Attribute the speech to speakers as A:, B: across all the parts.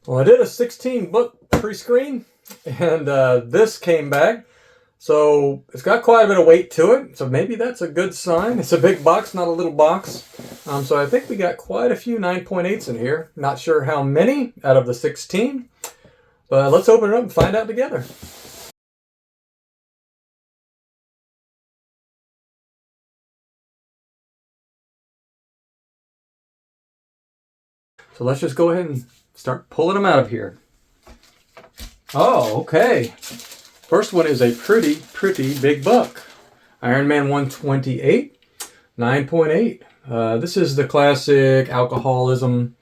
A: Well, I did a 16 book pre-screen, and this came back. So it's got quite a bit of weight to it, so maybe that's a good sign. It's a big box, not a little box. So I think we got quite a few 9.8s in here. Not sure how many out of the 16, but let's open it up and find out together. So let's just go ahead and start pulling them out of here. Oh, okay. First one is a pretty big book. Iron Man 128, 9.8. This is the classic alcoholism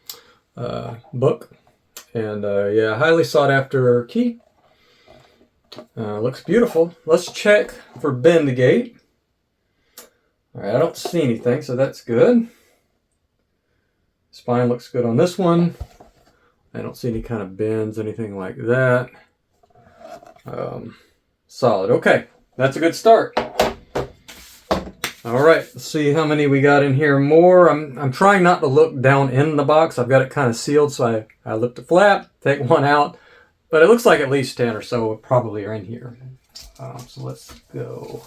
A: book. And yeah, highly sought after key. Looks beautiful. Let's check for bend gate. Alright, I don't see anything, so that's good. Spine looks good on this one. I don't see any kind of bends, anything like that. Solid. Okay, that's a good start. All right, let's see how many we got in here more. I'm trying not to look down in the box. I've got it kind of sealed, so I lift the flap, take one out, but it looks like at least 10 or so probably are in here. So let's go.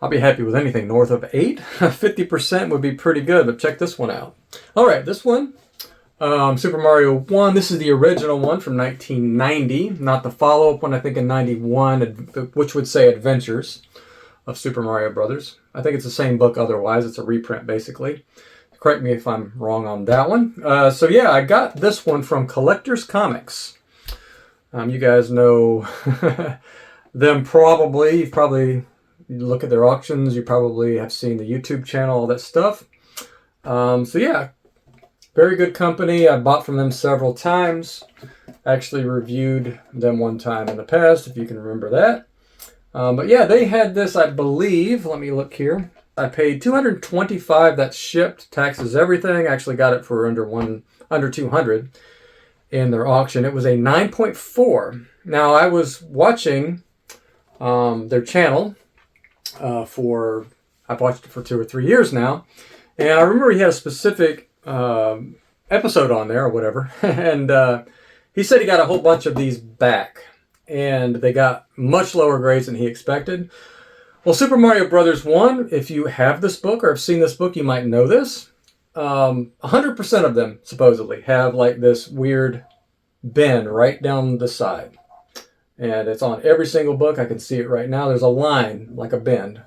A: I'll be happy with anything north of 8. 50% would be pretty good, but check this one out. All right, this one, Super Mario 1. This is the original one from 1990, not the follow-up one, I think in 91, which would say Adventures of Super Mario Brothers. I think it's the same book otherwise. It's a reprint, basically. Correct me if I'm wrong on that one. So yeah, I got this one from Collector's Comics. You guys know them probably. You've probably look at their auctions. You probably have seen the YouTube channel, all that stuff. So yeah, very good company. I bought from them several times. Actually reviewed them one time in the past, if you can remember that. But yeah, they had this, I believe. Let me look here. I paid $225. That's shipped, taxes, everything. I actually got it for under $200 in their auction. It was a 9.4. Now I was watching their channel. I've watched it for 2 or 3 years now, and I remember he had a specific episode on there or whatever, and he said he got a whole bunch of these back, and they got much lower grades than he expected. Well, Super Mario Brothers 1, if you have this book or have seen this book, you might know this. 100% of them supposedly have like this weird bend right down the side. And it's on every single book. I can see it right now. There's a line, like a bend.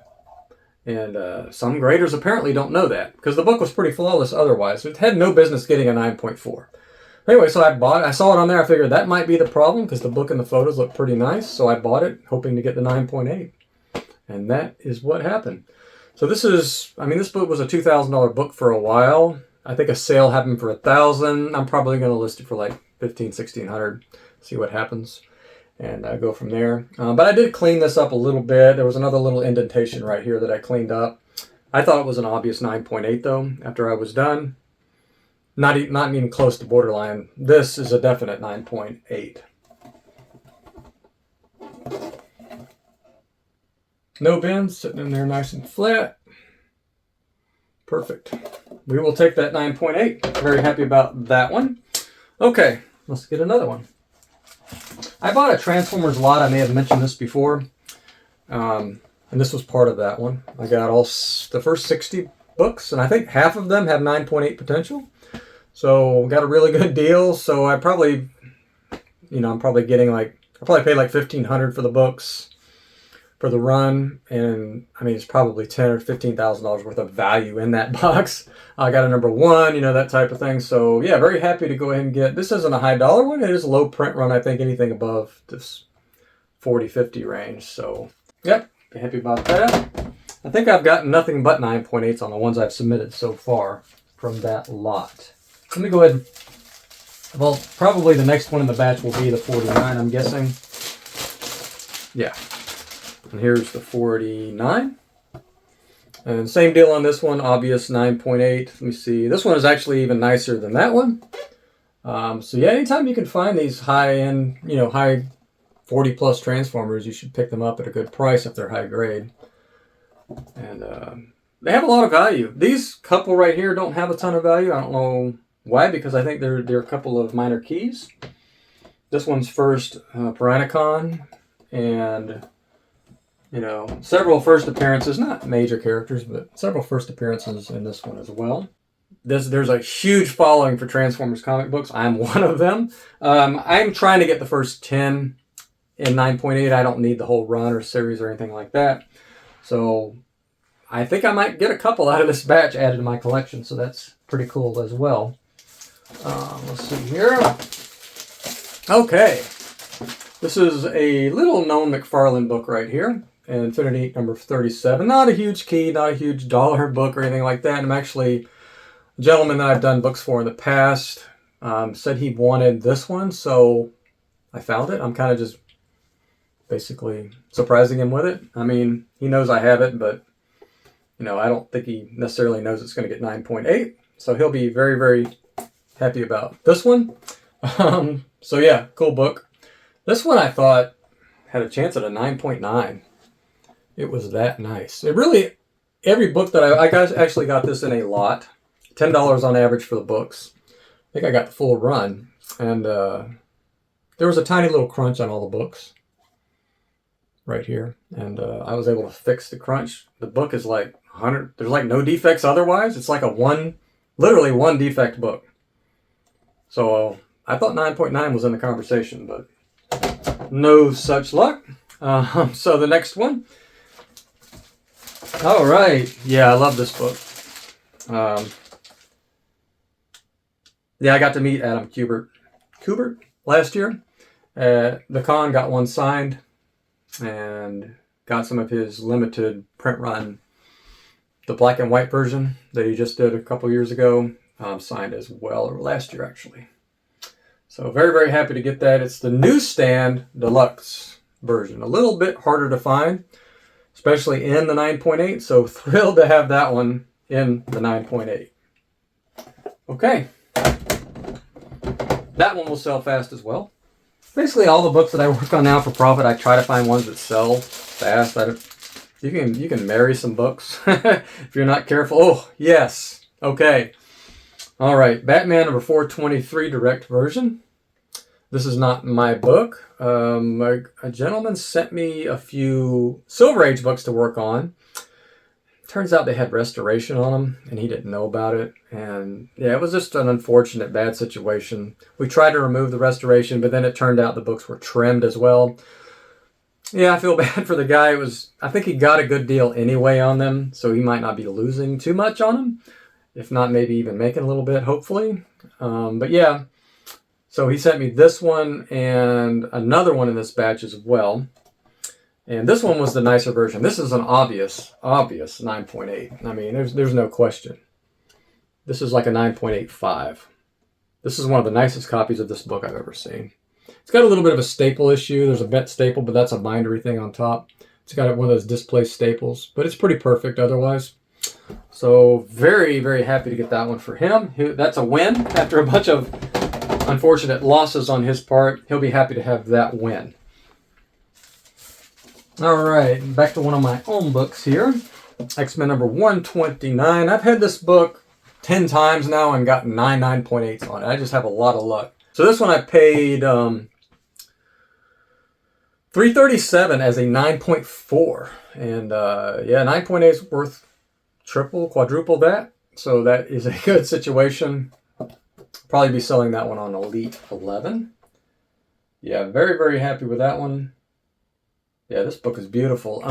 A: And some graders apparently don't know that, because the book was pretty flawless otherwise. It had no business getting a 9.4. Anyway, so I bought it. I saw it on there. I figured that might be the problem, because the book and the photos look pretty nice. So I bought it, hoping to get the 9.8. And that is what happened. So this is, I mean, this book was a $2,000 book for a while. I think a sale happened for $1,000. I'm probably going to list it for like $1,500, $1,600. See what happens. And go from there. But I did clean this up a little bit. There was another little indentation right here that I cleaned up. I thought it was an obvious 9.8 though, after I was done. Not even close to borderline. This is a definite 9.8. No bends, sitting in there nice and flat. Perfect. We will take that 9.8. Very happy about that one. Okay, let's get another one. I bought a Transformers lot. I may have mentioned this before. And this was part of that one. I got the first 60 books, and I think half of them have 9.8 potential. So got a really good deal. So I probably, I'm probably getting I probably paid like $1,500 for the books for the run. And I mean, it's probably $10,000 or $15,000 worth of value in that box. I got a number 1, that type of thing. So yeah, very happy to go ahead and get, this isn't a high dollar one. It is a low print run. I think anything above this 40, 50 range. So yep, be happy about that. I think I've gotten nothing but 9.8s on the ones I've submitted so far from that lot. Let me go ahead. Well, probably the next one in the batch will be the 49, I'm guessing. Yeah. And here's the 49. And same deal on this one, obvious 9.8. Let me see. This one is actually even nicer than that one. So yeah, anytime you can find these high-end, high 40-plus Transformers, you should pick them up at a good price if they're high grade. And they have a lot of value. These couple right here don't have a ton of value. I don't know Why? Because I think there are a couple of minor keys. This one's first Piranacon, and several first appearances, not major characters, but several first appearances in this one as well. There's a huge following for Transformers comic books. I'm one of them. I'm trying to get the first 10 in 9.8. I don't need the whole run or series or anything like that. So I think I might get a couple out of this batch added to my collection. So that's pretty cool as well. Let's see here. Okay. This is a little known McFarlane book right here. Infinity number 37. Not a huge key, not a huge dollar book or anything like that. I'm actually a gentleman that I've done books for in the past said he wanted this one, so I found it. I'm kind of just basically surprising him with it. I mean, he knows I have it, but I don't think he necessarily knows it's going to get 9.8. So he'll be very, very happy about this one. So yeah, cool book. This one I thought had a chance at a 9.9. It was that nice. It really, every book that I actually got this in a lot. $10 on average for the books. I think I got the full run. And there was a tiny little crunch on all the books. Right here. And I was able to fix the crunch. The book is like 100. There's like no defects otherwise. It's like literally one defect book. So I thought 9.9 was in the conversation, but no such luck. So the next one. All right. Yeah, I love this book. Yeah, I got to meet Adam Kubert last year. The con got one signed and got some of his limited print run, the black and white version that he just did a couple years ago, signed as well, or last year actually. So very, very happy to get that. It's the newsstand deluxe version. A little bit harder to find, especially in the 9.8. So thrilled to have that one in the 9.8. Okay. That one will sell fast as well. Basically all the books that I work on now for profit, I try to find ones that sell fast. You can marry some books if you're not careful. Oh, yes. Okay. All right. Batman number 423 direct version. This is not my book. A gentleman sent me a few Silver Age books to work on. Turns out they had restoration on them, and he didn't know about it. And yeah, it was just an unfortunate bad situation. We tried to remove the restoration, but then it turned out the books were trimmed as well. Yeah, I feel bad for the guy. I think he got a good deal anyway on them, so he might not be losing too much on them. If not, maybe even making a little bit, hopefully. But yeah, so he sent me this one and another one in this batch as well. And this one was the nicer version. This is an obvious 9.8. I mean, there's no question. This is like a 9.85. This is one of the nicest copies of this book I've ever seen. It's got a little bit of a staple issue. There's a bent staple, but that's a bindery thing on top. It's got one of those displaced staples, but it's pretty perfect otherwise. So very, very happy to get that one for him. That's a win after a bunch of unfortunate losses on his part. He'll be happy to have that win. All right, back to one of my own books here. X-Men number 129. I've had this book 10 times now and gotten 9.8s on it. I just have a lot of luck. So this one I paid $337 as a 9.4. And yeah, 9.8 is worth triple, quadruple that. So that is a good situation. Probably be selling that one on Elite 11. Yeah, very, very happy with that one. Yeah, this book is beautiful.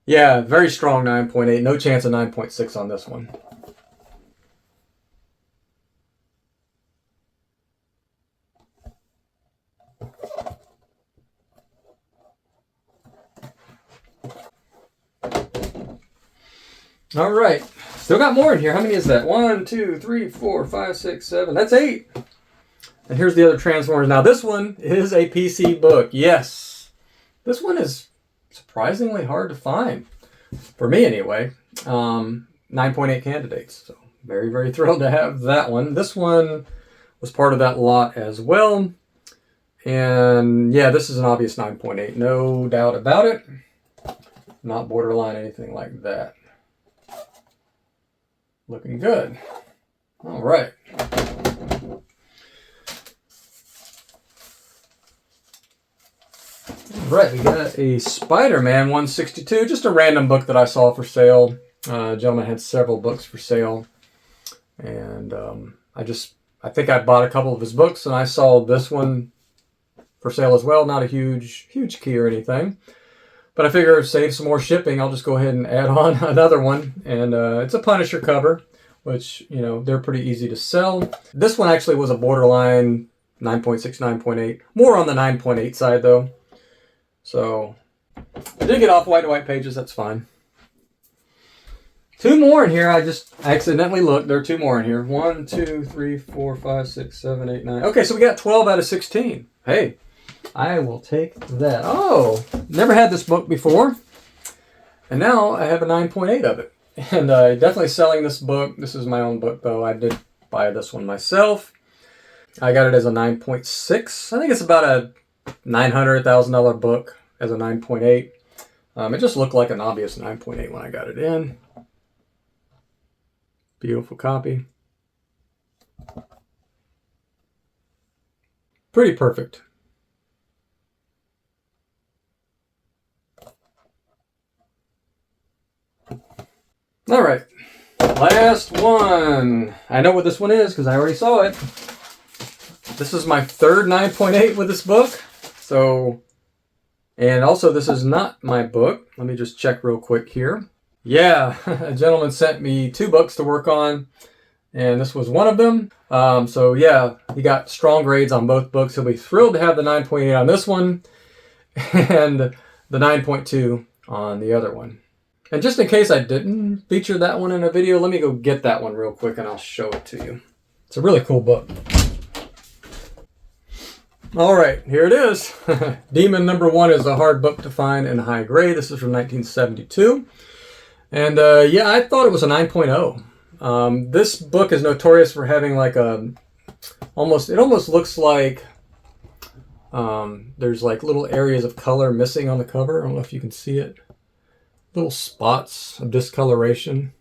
A: Yeah, very strong 9.8. No chance of 9.6 on this one. All right. Still got more in here. How many is that? 1, 2, 3, 4, 5, 6, 7. That's 8. And here's the other Transformers. Now, this one is a PC book. Yes. This one is surprisingly hard to find. For me, anyway. 9.8 candidates. So, very, very thrilled to have that one. This one was part of that lot as well. And, yeah, this is an obvious 9.8. No doubt about it. Not borderline anything like that. Looking good. All right. Right, we got a Spider-Man 162, just a random book that I saw for sale. A gentleman had several books for sale, and I think I bought a couple of his books, and I saw this one for sale as well. Not a huge key or anything, but I figure save some more shipping. I'll just go ahead and add on another one, and it's a Punisher cover, which, you know, they're pretty easy to sell. This one actually was a borderline 9.6, 9.8, more on the 9.8 side though. So I did get off white to white pages, that's fine. Two more in here. I just accidentally looked. There are two more in here. 1, 2, 3, 4, 5, 6, 7, 8, 9. Okay, so we got 12 out of 16. Hey, I will take that. Oh, never had this book before. And now I have a 9.8 of it. And definitely selling this book. This is my own book, though. I did buy this one myself. I got it as a 9.6. I think it's about a $900,000 book as a 9.8. It just looked like an obvious 9.8 when I got it in. Beautiful copy. Pretty perfect. All right, last one. I know what this one is because I already saw it. This is my third 9.8 with this book. So, and also this is not my book. Let me just check real quick here. Yeah, a gentleman sent me 2 books to work on, and this was one of them. So yeah, he got strong grades on both books. He'll be thrilled to have the 9.8 on this one and the 9.2 on the other one. And just in case I didn't feature that one in a video, let me go get that one real quick and I'll show it to you. It's a really cool book. All right, here it is. Demon number 1 is a hard book to find in high grade. This is from 1972. And yeah, I thought it was a 9.0. This book is notorious for having like it almost looks like there's like little areas of color missing on the cover. I don't know if you can see it. Little spots of discoloration.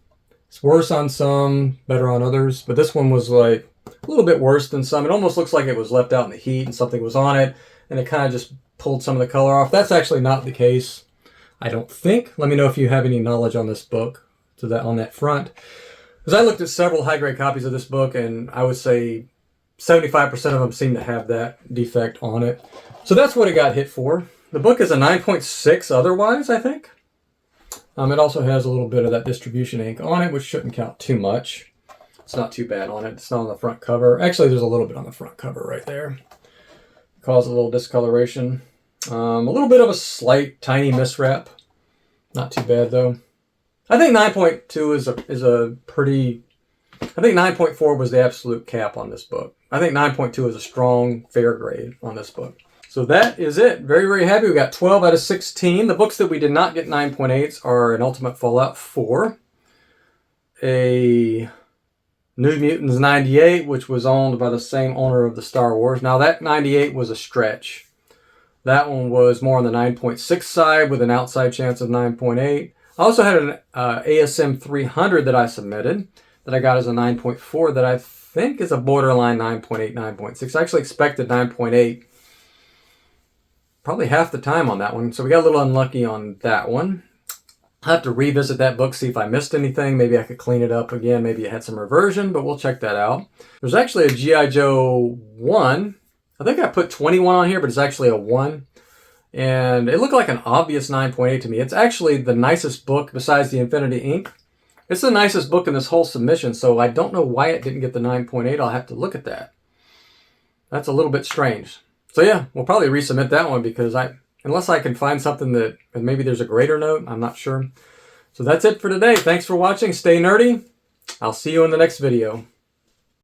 A: It's worse on some, better on others, but this one was like a little bit worse than some. It almost looks like it was left out in the heat and something was on it, and it kind of just pulled some of the color off. That's actually not the case, I don't think. Let me know if you have any knowledge on this book on that front. Because I looked at several high-grade copies of this book, and I would say 75% of them seem to have that defect on it. So that's what it got hit for. The book is a 9.6 otherwise, I think. It also has a little bit of that distribution ink on it, which shouldn't count too much. It's not too bad on it. It's not on the front cover. Actually, there's a little bit on the front cover right there. Cause a little discoloration. A little bit of a slight, tiny miswrap. Not too bad, though. I think 9.2 is a pretty... I think 9.4 was the absolute cap on this book. I think 9.2 is a strong, fair grade on this book. So that is it. Very, very happy. We got 12 out of 16. The books that we did not get 9.8s are an Ultimate Fallout 4, a New Mutants 98, which was owned by the same owner of the Star Wars. Now that 98 was a stretch. That one was more on the 9.6 side with an outside chance of 9.8. I also had an ASM 300 that I submitted that I got as a 9.4 that I think is a borderline 9.8, 9.6. I actually expected 9.8 probably half the time on that one. So we got a little unlucky on that one. I'll have to revisit that book, see if I missed anything. Maybe I could clean it up again. Maybe it had some reversion, but we'll check that out. There's actually a G.I. Joe 1. I think I put 21 on here, but it's actually a 1. And it looked like an obvious 9.8 to me. It's actually the nicest book besides the Infinity Ink. It's the nicest book in this whole submission, so I don't know why it didn't get the 9.8. I'll have to look at that. That's a little bit strange. So yeah, we'll probably resubmit that one because unless I can find something that maybe there's a greater note, I'm not sure. So that's it for today. Thanks for watching. Stay nerdy. I'll see you in the next video.